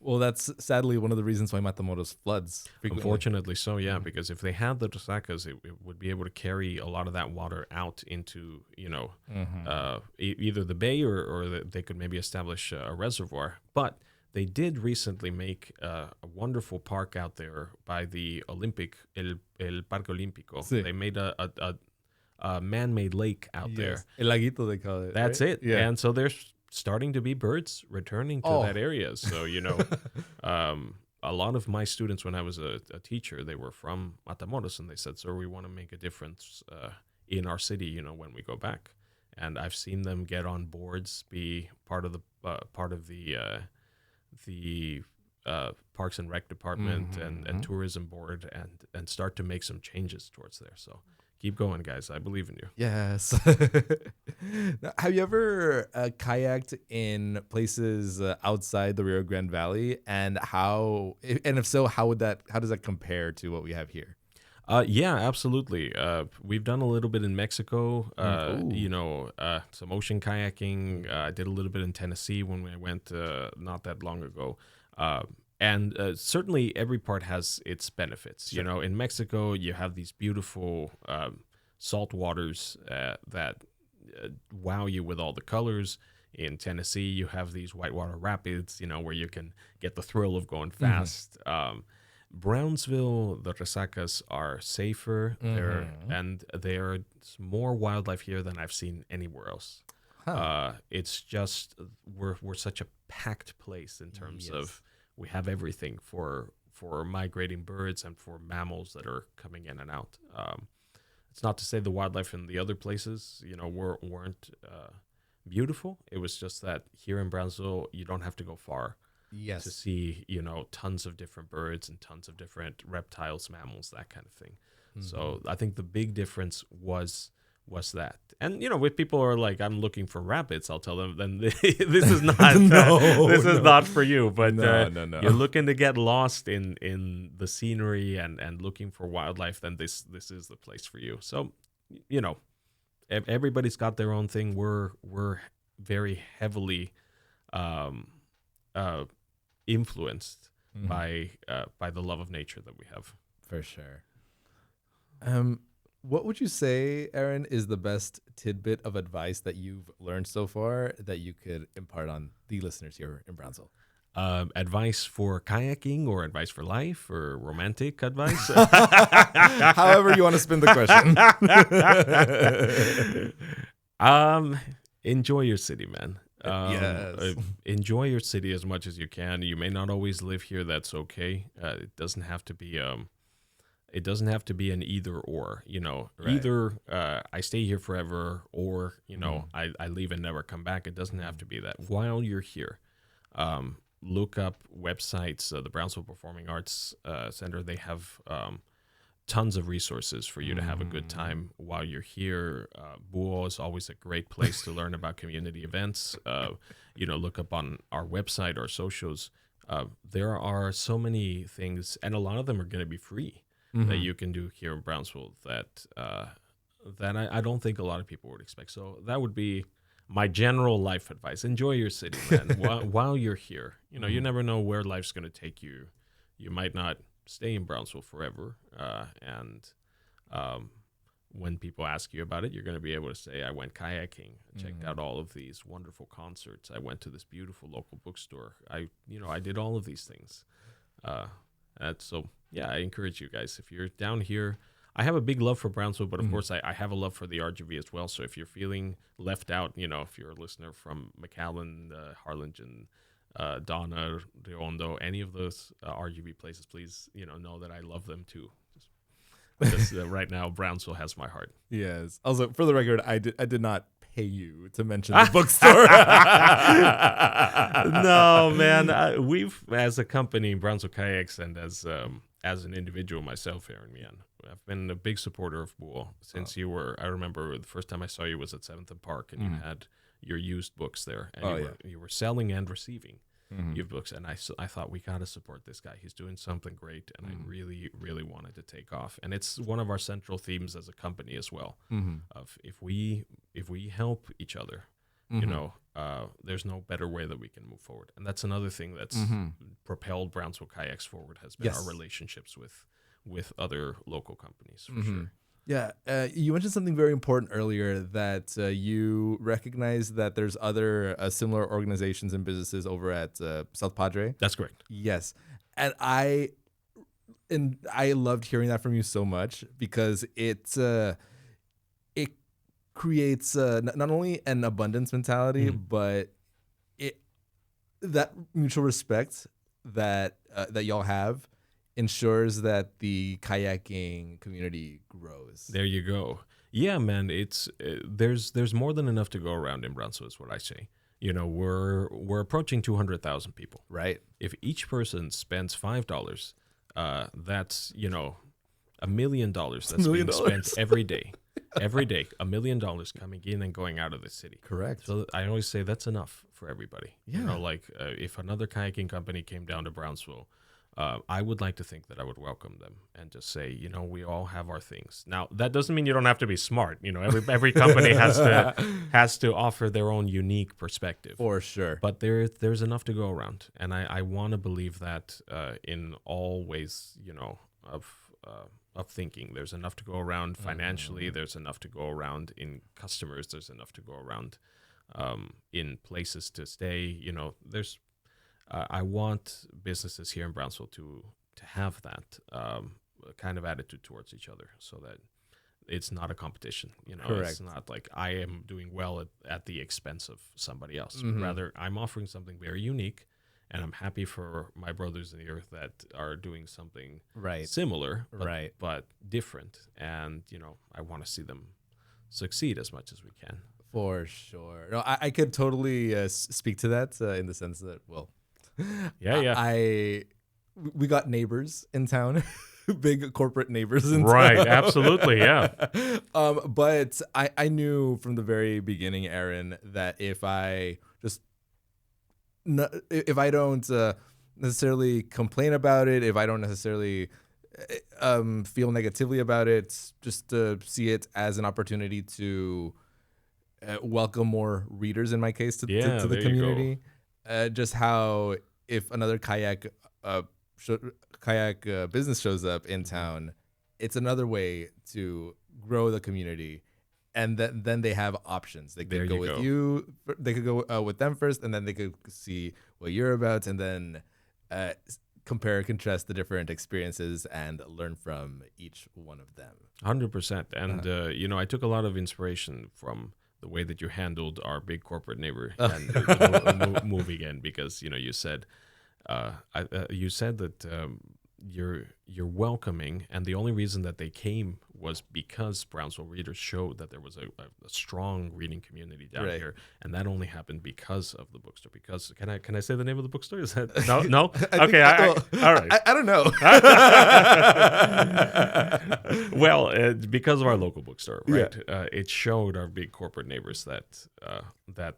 [SPEAKER 1] Well, that's sadly one of the reasons why Matamoros floods frequently.
[SPEAKER 2] Unfortunately so, yeah, because if they had the resacas, it would be able to carry a lot of that water out into, either the bay or they could maybe establish a reservoir. But they did recently make a wonderful park out there by the Olympic, El Parque Olímpico.
[SPEAKER 1] Sí.
[SPEAKER 2] They made a man-made lake out there.
[SPEAKER 1] El laguito, they call it.
[SPEAKER 2] That's
[SPEAKER 1] right?
[SPEAKER 2] it.
[SPEAKER 1] Yeah.
[SPEAKER 2] And so there's starting to be birds returning to that area. So, a lot of my students, when I was a teacher, they were from Matamoros, and they said, sir, we want to make a difference in our city, when we go back. and I've seen them get on boards, be part of the Parks and Rec department and tourism board, and start to make some changes towards there. So keep going, guys. I believe in you.
[SPEAKER 1] Yes. Now, have you ever kayaked in places outside the Rio Grande Valley, and if so, how does that compare to what we have here?
[SPEAKER 2] Yeah, absolutely. We've done a little bit in Mexico, some ocean kayaking. I did a little bit in Tennessee when we went not that long ago. And certainly every part has its benefits. Sure. In Mexico, you have these beautiful salt waters that wow you with all the colors. In Tennessee, you have these whitewater rapids, where you can get the thrill of going fast. Brownsville, the Resacas are safer, and there's more wildlife here than I've seen anywhere else. Huh. It's just we're such a packed place in terms of we have everything for migrating birds and for mammals that are coming in and out. It's not to say the wildlife in the other places, weren't beautiful. It was just that here in Brownsville, you don't have to go far. Yes. To see, tons of different birds and tons of different reptiles, mammals, that kind of thing. So I think the big difference was that. And, when people are like, I'm looking for rabbits, I'll tell them, then this is not this is not for you. But no. You're looking to get lost in the scenery and looking for wildlife, then this is the place for you. So, everybody's got their own thing. We're very heavily influenced by the love of nature that we have.
[SPEAKER 1] For sure. What would you say, Erin, is the best tidbit of advice that you've learned so far that you could impart on the listeners here in Brownsville?
[SPEAKER 2] Advice for kayaking, or advice for life, or romantic advice?
[SPEAKER 1] However you want to spin the
[SPEAKER 2] question. Enjoy your city, man.
[SPEAKER 1] Yes.
[SPEAKER 2] Enjoy your city as much as you can. You may not always live here. That's okay. It doesn't have to be an either or, right. Either I stay here forever, or, I leave and never come back. It doesn't have to be that. While you're here, look up websites. The Brownsville Performing Arts Center, they have tons of resources for you to have a good time while you're here. Buo is always a great place to learn about community events. Look up on our website, our socials. There are so many things, and a lot of them are going to be free that you can do here in Brownsville that I don't think a lot of people would expect. So that would be my general life advice. Enjoy your city, man, while you're here. You never know where life's going to take you. You might not stay in Brownsville forever. And when people ask you about it, you're going to be able to say, I went kayaking, I checked out all of these wonderful concerts, I went to this beautiful local bookstore, I did all of these things. I encourage you guys, if you're down here, I have a big love for Brownsville, but of course I have a love for the RGV as well. So if you're feeling left out, if you're a listener from McAllen, Harlingen, Donna, Riondo, any of those RGV places, please, know that I love them too. Because right now, Brownsville has my heart.
[SPEAKER 1] Yes. Also, for the record, I did not pay you to mention the bookstore.
[SPEAKER 2] No, man. We've, as a company, Brownsville Kayaks, and as an individual myself, Erin Milan, I've been a big supporter of Buo since you were. I remember the first time I saw you was at 7th and Park, and you had your used books there, and you were selling and receiving your books, and I thought, we got to support this guy. He's doing something great, and I really, really wanted to take off. And it's one of our central themes as a company as well, of if we help each other, there's no better way that we can move forward. And that's another thing that's propelled Brownsville Kayaks forward, has been our relationships with other local companies, for sure.
[SPEAKER 1] Yeah, you mentioned something very important earlier, that you recognize that there's other similar organizations and businesses over at South Padre.
[SPEAKER 2] That's correct.
[SPEAKER 1] Yes, and I loved hearing that from you so much, because it creates not only an abundance mentality, but that mutual respect that y'all have ensures that the kayaking community grows.
[SPEAKER 2] There you go. Yeah, man. It's there's more than enough to go around in Brownsville, is what I say. We're approaching 200,000 people.
[SPEAKER 1] Right.
[SPEAKER 2] If each person spends $5, that's $1 million that's being spent every day. Every day, $1 million coming in and going out of the city.
[SPEAKER 1] Correct.
[SPEAKER 2] So I always say that's enough for everybody.
[SPEAKER 1] Yeah.
[SPEAKER 2] If another kayaking company came down to Brownsville, I would like to think that I would welcome them and just say, we all have our things. Now, that doesn't mean you don't have to be smart. Every company has to offer their own unique perspective.
[SPEAKER 1] For sure.
[SPEAKER 2] But there's enough to go around, and I want to believe that in all ways, of thinking. There's enough to go around financially. There's enough to go around in customers. There's enough to go around in places to stay. I want businesses here in Brownsville to have that kind of attitude towards each other, so that it's not a competition.
[SPEAKER 1] Correct.
[SPEAKER 2] It's not like I am doing well at the expense of somebody else.
[SPEAKER 1] Mm-hmm.
[SPEAKER 2] Rather, I'm offering something very unique, and I'm happy for my brothers in the earth that are doing something similar, but different. And I want to see them succeed as much as we can.
[SPEAKER 1] For sure. No, I could totally speak to that in the sense that, we got neighbors in town, big corporate neighbors in town.
[SPEAKER 2] Right, absolutely, yeah.
[SPEAKER 1] But I knew from the very beginning, Erin, that if I don't necessarily complain about it, if I don't necessarily feel negatively about it, just to see it as an opportunity to welcome more readers, in my case, to the community. Just how if another kayak business shows up in town, it's another way to grow the community. And then they have options. They could go with you. They could go with them first, and then they could see what you're about, and then compare and contrast the different experiences and learn from each one of them.
[SPEAKER 2] 100%. And I took a lot of inspiration from the way that you handled our big corporate neighbor and the moving in, because you said that you're welcoming, and the only reason that they came was because Brownsville readers showed that there was a strong reading community down here, and that only happened because of the bookstore. Because can I say the name of the bookstore? Is that no? Okay, all right.
[SPEAKER 1] I don't know.
[SPEAKER 2] Well, because of our local bookstore, right? Yeah. It showed our big corporate neighbors that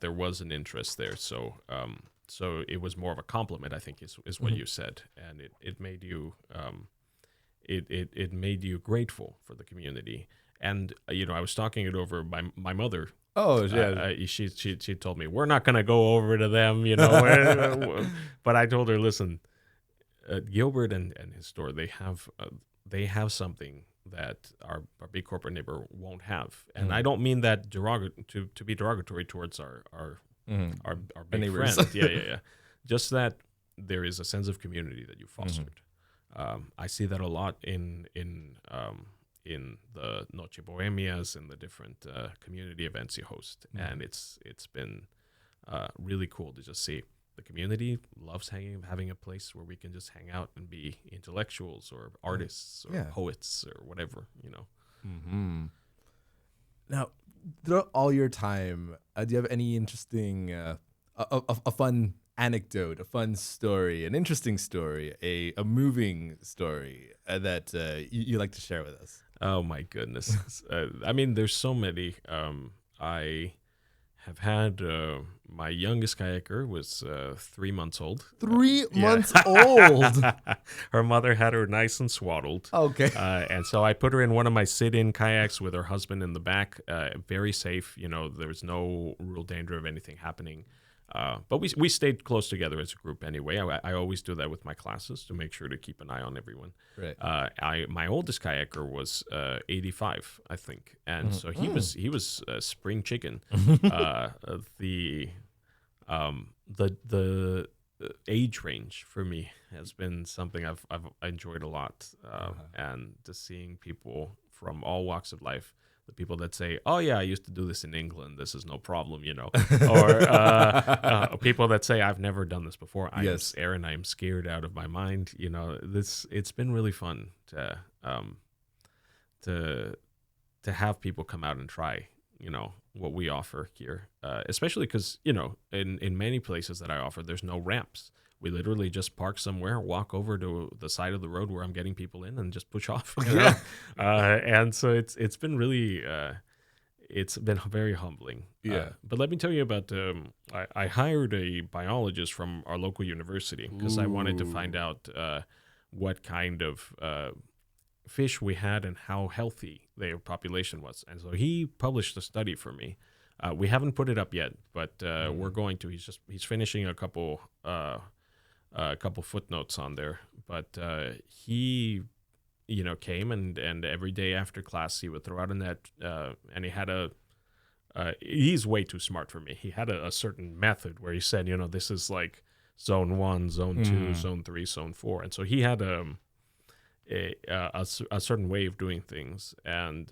[SPEAKER 2] there was an interest there. So it was more of a compliment, I think, is what you said, and it made you it made you grateful for the community. And I was talking it over my mother.
[SPEAKER 1] Oh yeah,
[SPEAKER 2] she told me we're not gonna go over to them, but I told her, listen, Gilbert and his store, they have something that our big corporate neighbor won't have, and I don't mean that to be derogatory towards our big
[SPEAKER 1] neighbors.
[SPEAKER 2] Friend. Yeah. Just that there is a sense of community that you fostered. I see that a lot in the Noche Bohemias and the different community events you host, and it's been really cool to just see the community loves having a place where we can just hang out and be intellectuals or artists or poets or whatever,
[SPEAKER 1] Mm-hmm. Now, throughout all your time, do you have any interesting, a fun anecdote, a fun story, an interesting story, a moving story that you like to share with us?
[SPEAKER 2] Oh my goodness! There's so many. I have had my youngest kayaker was 3 months old.
[SPEAKER 1] 3 months old.
[SPEAKER 2] Her mother had her nice and swaddled.
[SPEAKER 1] Okay.
[SPEAKER 2] And so I put her in one of my sit-in kayaks with her husband in the back. Very safe. There's no real danger of anything happening. But we stayed close together as a group anyway. I always do that with my classes to make sure to keep an eye on everyone.
[SPEAKER 1] Right.
[SPEAKER 2] My oldest kayaker was 85, I think, and so he was spring chicken. The age range for me has been something I've enjoyed a lot, and just seeing people from all walks of life the people that say, "Oh yeah, I used to do this in England. This is no problem," or people that say, "I've never done this before."
[SPEAKER 1] Yes.
[SPEAKER 2] Aaron, I'm scared out of my mind. It's been really fun to have people come out and try, what we offer here, especially because, in many places that I offer, there's no ramps. We literally just park somewhere, walk over to the side of the road where I'm getting people in, and just push off. And so it's been really, it's been very humbling.
[SPEAKER 1] Yeah.
[SPEAKER 2] But let me tell you about, I hired a biologist from our local university because I wanted to find out what kind of fish we had and how healthy their population was. And so he published a study for me. We haven't put it up yet, but we're going to. He's finishing a couple footnotes on there. But he, came and every day after class he would throw out a net, and he had he's way too smart for me. He had a certain method where he said, this is like zone 1, zone 2, zone 3, zone 4, and so he had a certain way of doing things, and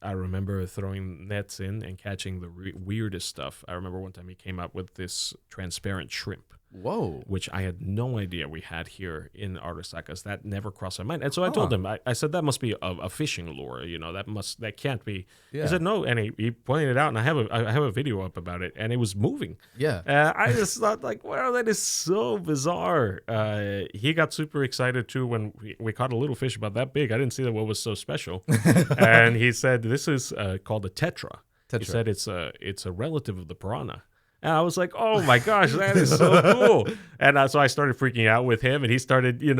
[SPEAKER 2] I remember throwing nets in and catching the weirdest stuff. I remember one time he came up with this transparent shrimp.
[SPEAKER 1] Whoa.
[SPEAKER 2] Which I had no idea we had here in our Resacas. That never crossed my mind. And so I told him, I said, that must be a fishing lure. That can't be. Yeah. He said, no. And he pointed it out, and I have a video up about it, and it was moving.
[SPEAKER 1] Yeah.
[SPEAKER 2] I just thought, like, wow, that is so bizarre. He got super excited too when we caught a little fish about that big. I didn't see that what was so special. And he said, this is called a tetra. He said it's a relative of the piranha. And I was like, oh my gosh, that is so cool. And so I started freaking out with him, and he started, he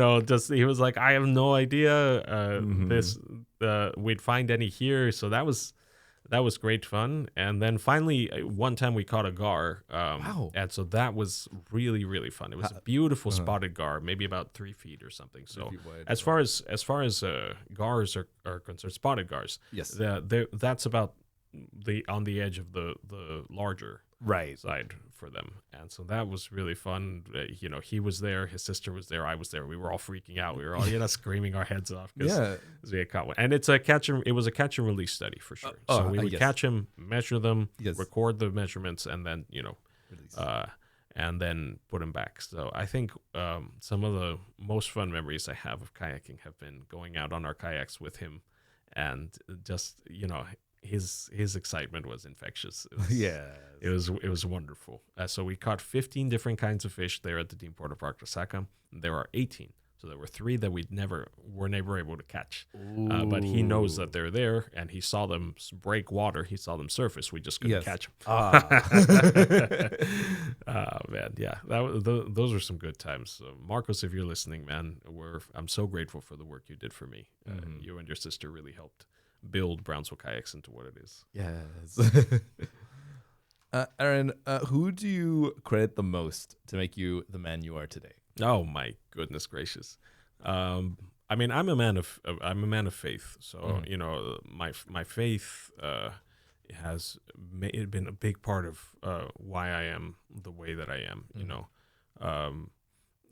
[SPEAKER 2] was like, I have no idea we'd find any here. So that was great fun. And then finally, one time we caught a gar.
[SPEAKER 1] Wow.
[SPEAKER 2] And so that was really, really fun. It was a beautiful spotted gar, maybe about 3 feet or something. So as far as gars are concerned, spotted gars,
[SPEAKER 1] yes,
[SPEAKER 2] that's about on the edge of the larger side for them. And so that was really fun. He was there, his sister was there, I was there. We were all freaking out. We were all screaming our heads off because we had caught one. And it was a catch and release study for sure. So we would catch them, measure them, record the measurements, and then and then put them back. So I think some of the most fun memories I have of kayaking have been going out on our kayaks with him, and just his excitement was infectious. It was wonderful. So we caught 15 different kinds of fish there at the Deepwater Park, Resaca. There are 18. So there were 3 that were never able to catch. But he knows that they're there, and he saw them break water. He saw them surface. We just couldn't catch them. Oh, man, yeah. Those were some good times. So Marcos, if you're listening, man, I'm so grateful for the work you did for me. You and your sister really helped build Brownsville Kayaks into what it is.
[SPEAKER 1] Yes. Erin, who do you credit the most to make you the man you are today?
[SPEAKER 2] Oh my goodness gracious! I mean, I'm a man of faith. So my faith has been a big part of why I am the way that I am.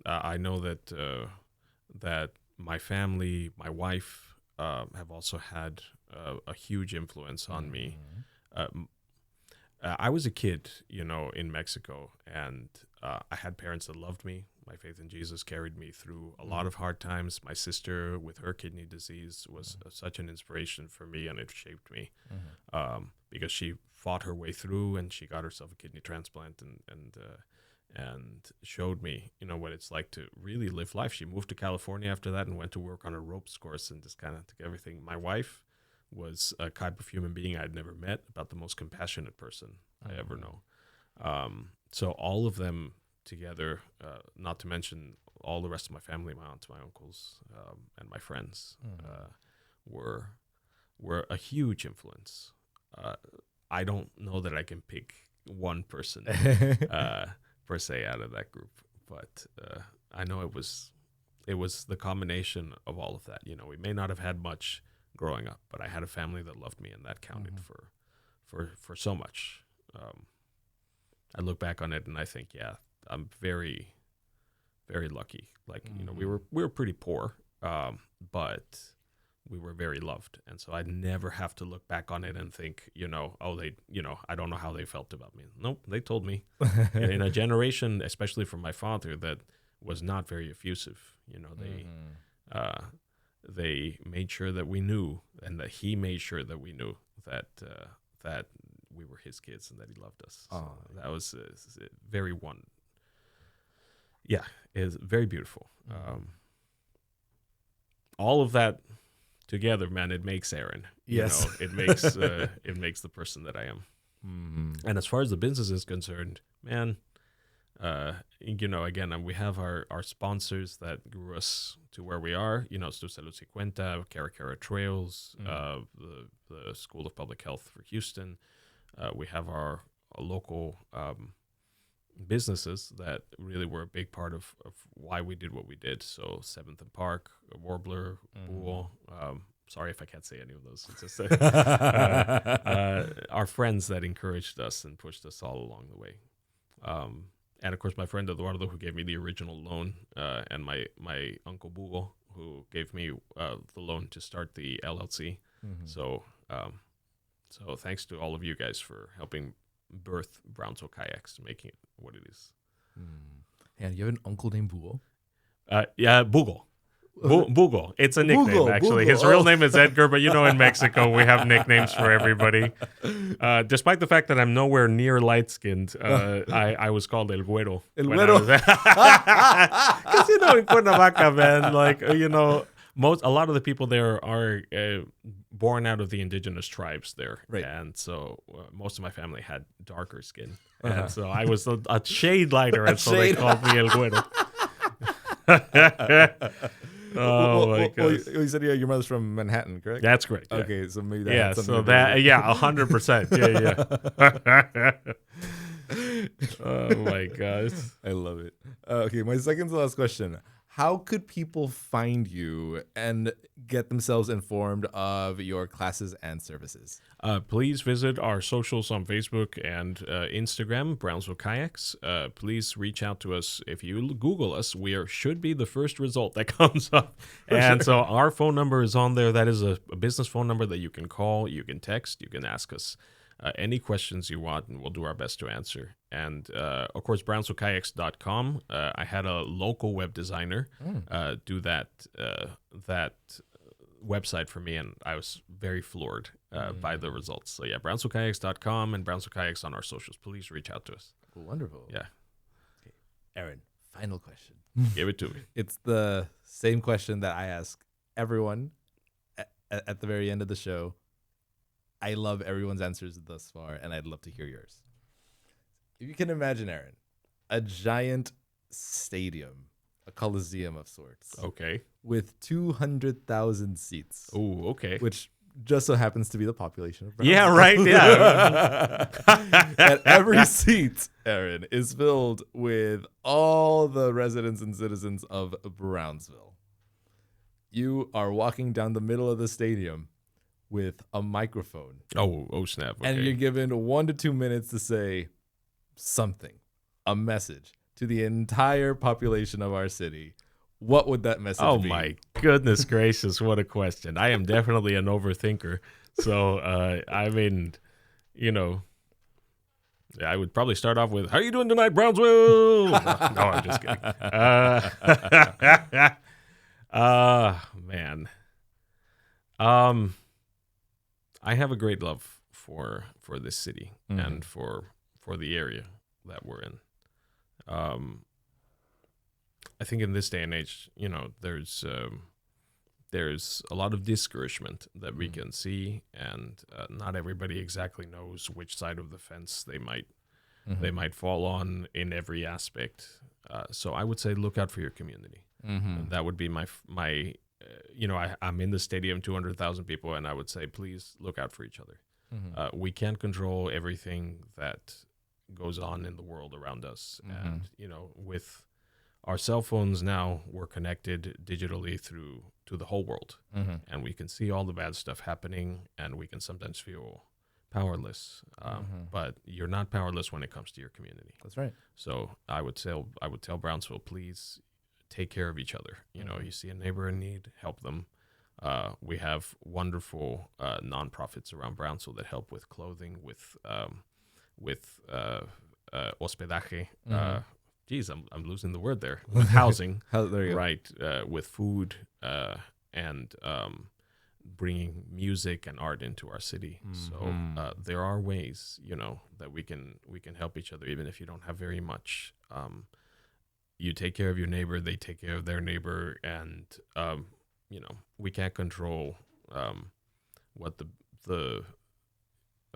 [SPEAKER 2] I know that my family, my wife, have also had a huge influence on me. I was a kid, in Mexico, and I had parents that loved me. My faith in Jesus carried me through a lot of hard times. My sister, with her kidney disease, was such an inspiration for me, and it shaped me because she fought her way through, and she got herself a kidney transplant, and showed me, what it's like to really live life. She moved to California after that and went to work on a ropes course and just kind of took everything. My wife was a type of human being I'd never met, about the most compassionate person I ever know. So all of them together, not to mention all the rest of my family, my aunts, my uncles, and my friends, were a huge influence. I don't know that I can pick one person per se out of that group, but I know it was the combination of all of that. We may not have had much growing up, but I had a family that loved me, and that counted for so much. I look back on it and I think, I'm very, very lucky. Like, we were pretty poor, but we were very loved. And so I'd never have to look back on it and think, oh, they, I don't know how they felt about me. Nope, they told me. In a generation, especially from my father, that was not very effusive. They made sure that we knew, and that he made sure that we knew that we were his kids and that he loved us. So that was very is very beautiful. All of that together, man, it makes Erin.
[SPEAKER 1] Yes.
[SPEAKER 2] It makes the person that I am. Mm-hmm. And as far as the business is concerned, man, again, we have our sponsors that grew us to where we are. Tu Salud Si Cuenta, Kayaker Trails, the School of Public Health for Houston. We have our local businesses that really were a big part of why we did what we did. So 7th and Park, Warbler, Pool. Sorry if I can't say any of those. It's just our friends that encouraged us and pushed us all along the way. And of course, my friend Eduardo, who gave me the original loan, and my uncle Bugo, who gave me the loan to start the LLC. Mm-hmm. So thanks to all of you guys for helping birth Brownsville Kayaks, making it what it is.
[SPEAKER 1] And you have an uncle named Bugo?
[SPEAKER 2] Yeah, Bugo. Bugo. It's a nickname, actually. His real name is Edgar, but in Mexico, we have nicknames for everybody. Despite the fact that I'm nowhere near light-skinned, I was called El Güero.
[SPEAKER 1] El Güero.
[SPEAKER 2] Because, in Cuernavaca, man, a lot of the people there are born out of the indigenous tribes there.
[SPEAKER 1] Right.
[SPEAKER 2] And so most of my family had darker skin. And so I was a shade lighter, and so they called me El Güero. My God!
[SPEAKER 1] You said your mother's from Manhattan, correct?
[SPEAKER 2] That's correct. Yeah.
[SPEAKER 1] Okay, so maybe that.
[SPEAKER 2] Yeah. So that. Yeah, 100%. Yeah. Oh my gosh!
[SPEAKER 1] I love it. Okay, my second to last question: how could people find you and get themselves informed of your classes and services?
[SPEAKER 2] Please visit our socials on Facebook and Instagram, Brownsville Kayaks. Please reach out to us. If you Google us, we should be the first result that comes up. So our phone number is on there. That is a business phone number that you can call, you can text, you can ask us any questions you want, and we'll do our best to answer. And, of course, BrownsvilleKayaks.com. I had a local web designer do that website for me, and I was very floored by the results. So, yeah, BrownsvilleKayaks.com and Brownsville Kayaks on our socials. Please reach out to us.
[SPEAKER 1] Wonderful.
[SPEAKER 2] Yeah.
[SPEAKER 1] Okay. Erin, final question.
[SPEAKER 2] Give it to me.
[SPEAKER 1] It's the same question that I ask everyone at the very end of the show. I love everyone's answers thus far, and I'd love to hear yours. If you can imagine, Erin, a giant stadium, a coliseum of sorts.
[SPEAKER 2] Okay.
[SPEAKER 1] With 200,000 seats.
[SPEAKER 2] Oh, okay.
[SPEAKER 1] Which just so happens to be the population of Brownsville.
[SPEAKER 2] Yeah, right. Yeah.
[SPEAKER 1] And every seat, Erin, is filled with all the residents and citizens of Brownsville. You are walking down the middle of the stadium with a microphone.
[SPEAKER 2] Oh, snap. Okay.
[SPEAKER 1] And you're given 1 to 2 minutes to say something, a message to the entire population of our city. What would that message be?
[SPEAKER 2] Oh, my goodness gracious. What a question. I am definitely an overthinker. So, I would probably start off with, how are you doing tonight, Brownsville? No, I'm just kidding. Man. I have a great love for this city and for the area that we're in. I think in this day and age, there's a lot of discouragement that we can see, and not everybody exactly knows which side of the fence they might fall on in every aspect. So I would say look out for your community. And that would be my I'm in the stadium, 200,000 people, and I would say, please look out for each other. We can't control everything that goes on in the world around us. And, with our cell phones now, we're connected digitally to the whole world. And we can see all the bad stuff happening, and we can sometimes feel powerless. But you're not powerless when it comes to your community.
[SPEAKER 1] That's right.
[SPEAKER 2] So I would tell Brownsville, please take care of each other. You see a neighbor in need, help them. We have wonderful nonprofits around Brownsville that help with clothing, with hospedaje. Geez, I'm losing the word there. With housing,
[SPEAKER 1] There you go.
[SPEAKER 2] right? With food and bringing music and art into our city. So there are ways, that we can help each other, even if you don't have very much. You take care of your neighbor, they take care of their neighbor, and we can't control what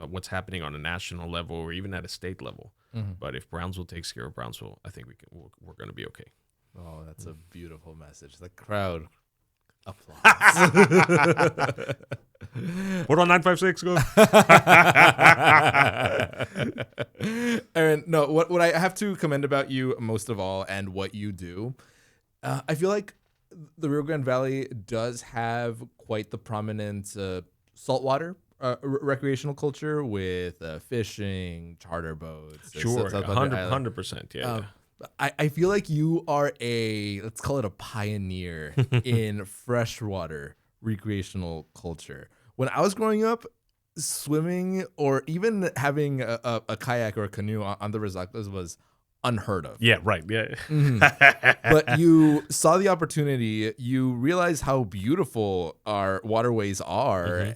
[SPEAKER 2] what's happening on a national level or even at a state level. But if Brownsville takes care of Brownsville, I think we're going to be okay.
[SPEAKER 1] Oh, that's a beautiful message. The crowd applauds.
[SPEAKER 2] What on 956 go?
[SPEAKER 1] Erin, no, what I have to commend about you most of all and what you do, I feel like the Rio Grande Valley does have quite the prominent saltwater recreational culture with fishing, charter boats.
[SPEAKER 2] Sure, 100%. Yeah.
[SPEAKER 1] I feel like you are let's call it a pioneer in freshwater recreational culture. When I was growing up, swimming or even having a kayak or a canoe on the Resacas was unheard of.
[SPEAKER 2] Yeah, right. Yeah.
[SPEAKER 1] But you saw the opportunity. You realized how beautiful our waterways are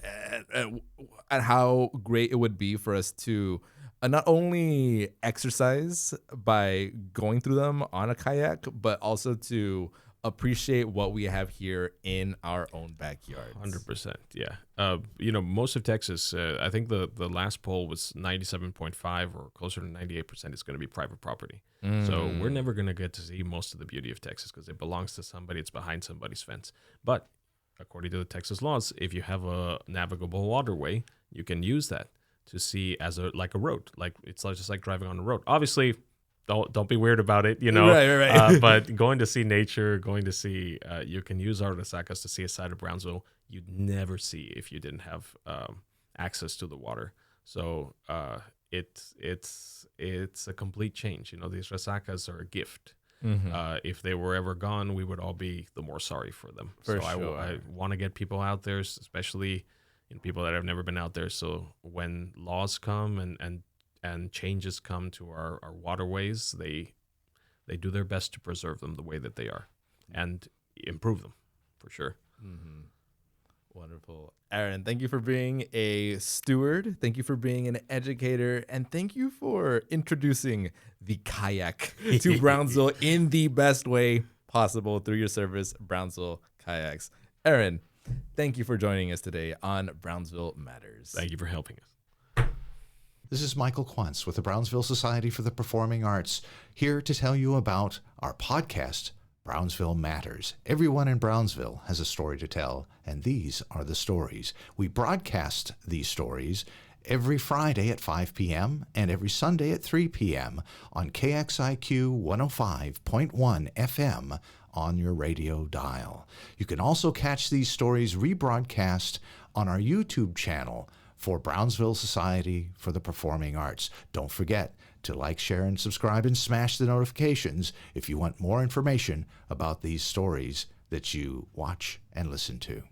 [SPEAKER 1] and how great it would be for us to not only exercise by going through them on a kayak, but also to appreciate what we have here in our own backyard.
[SPEAKER 2] 100%. Yeah. Most of Texas, I think the last poll was 97.5 or closer to 98% is going to be private property. So we're never going to get to see most of the beauty of Texas because it belongs to somebody. It's behind somebody's fence. But according to the Texas laws, if you have a navigable waterway, you can use that to see as a road. Like it's just like driving on a road. Obviously, don't be weird about it,
[SPEAKER 1] Right.
[SPEAKER 2] But going to see nature, you can use our Resacas to see a side of Brownsville you'd never see if you didn't have access to the water. So it's a complete change. These Resacas are a gift. If they were ever gone, we would all be the more sorry for them. I want to get people out there, especially people that have never been out there. So when laws come and changes come to our waterways, they do their best to preserve them the way that they are and improve them for sure.
[SPEAKER 1] Wonderful. Erin, thank you for being a steward. Thank you for being an educator. And thank you for introducing the kayak to Brownsville in the best way possible through your service, Brownsville Kayaks. Erin, thank you for joining us today on Brownsville Matters.
[SPEAKER 2] Thank you for helping us.
[SPEAKER 3] This is Michael Quantz with the Brownsville Society for the Performing Arts, here to tell you about our podcast, Brownsville Matters. Everyone in Brownsville has a story to tell, and these are the stories. We broadcast these stories every Friday at 5 p.m. and every Sunday at 3 p.m. on KXIQ 105.1 FM on your radio dial. You can also catch these stories rebroadcast on our YouTube channel for Brownsville Society for the Performing Arts. Don't forget to like, share, and subscribe and smash the notifications if you want more information about these stories that you watch and listen to.